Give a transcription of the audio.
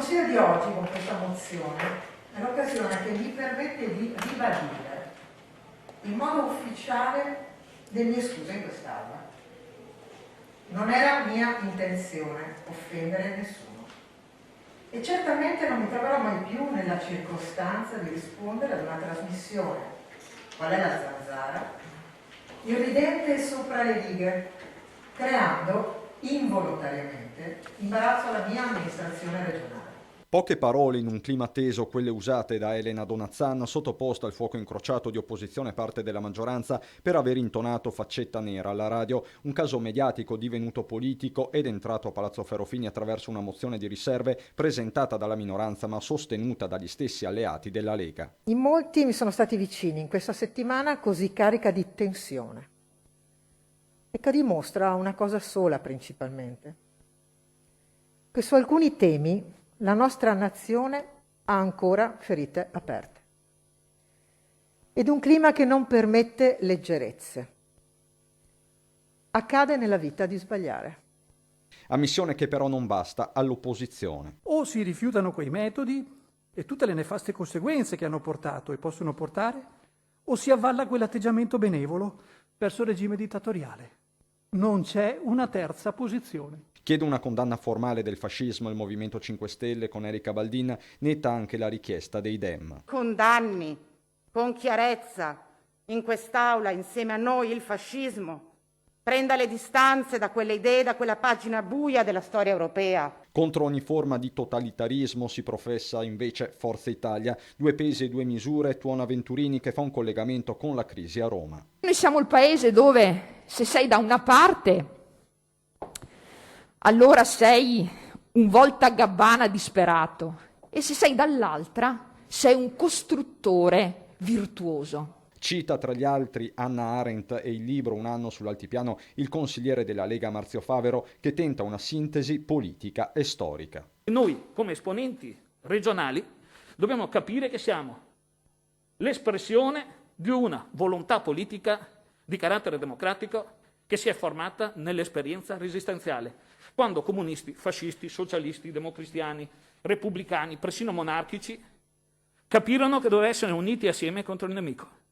Consiglio di oggi con questa mozione è l'occasione che mi permette di ribadire in modo ufficiale le mie scuse in quest'Aula. Non era mia intenzione offendere nessuno e certamente non mi troverò mai più nella circostanza di rispondere ad una trasmissione, qual è la Zanzara, irridente sopra le righe, creando involontariamente imbarazzo alla mia amministrazione regionale. Poche parole in un clima teso, quelle usate da Elena Donazzan, sottoposta al fuoco incrociato di opposizione parte della maggioranza per aver intonato Faccetta Nera alla radio, un caso mediatico divenuto politico ed entrato a Palazzo Ferrofini attraverso una mozione di riserve presentata dalla minoranza ma sostenuta dagli stessi alleati della Lega. In molti mi sono stati vicini in questa settimana così carica di tensione e che dimostra una cosa sola principalmente, che su alcuni temi la nostra nazione ha ancora ferite aperte ed un clima che non permette leggerezze. Accade nella vita di sbagliare. Ammissione che però non basta all'opposizione. O si rifiutano quei metodi e tutte le nefaste conseguenze che hanno portato e possono portare, o si avvalla quell'atteggiamento benevolo verso il regime dittatoriale. Non c'è una terza posizione. Chiede una condanna formale del fascismo il Movimento 5 Stelle con Erika Baldin, netta anche la richiesta dei Dem. Condanni con chiarezza in quest'Aula insieme a noi il fascismo, prenda le distanze da quelle idee, da quella pagina buia della storia europea. Contro ogni forma di totalitarismo si professa invece Forza Italia, 2 pesi e 2 misure, tuona Venturini che fa un collegamento con la crisi a Roma. Noi siamo il paese dove se sei da una parte allora sei un voltagabbana disperato e se sei dall'altra sei un costruttore virtuoso. Cita tra gli altri Hannah Arendt e il libro Un anno sull'altipiano il consigliere della Lega Marzio Favero che tenta una sintesi politica e storica. Noi come esponenti regionali dobbiamo capire che siamo l'espressione di una volontà politica di carattere democratico che si è formata nell'esperienza resistenziale, quando comunisti, fascisti, socialisti, democristiani, repubblicani, persino monarchici, capirono che dovevano essere uniti assieme contro il nemico.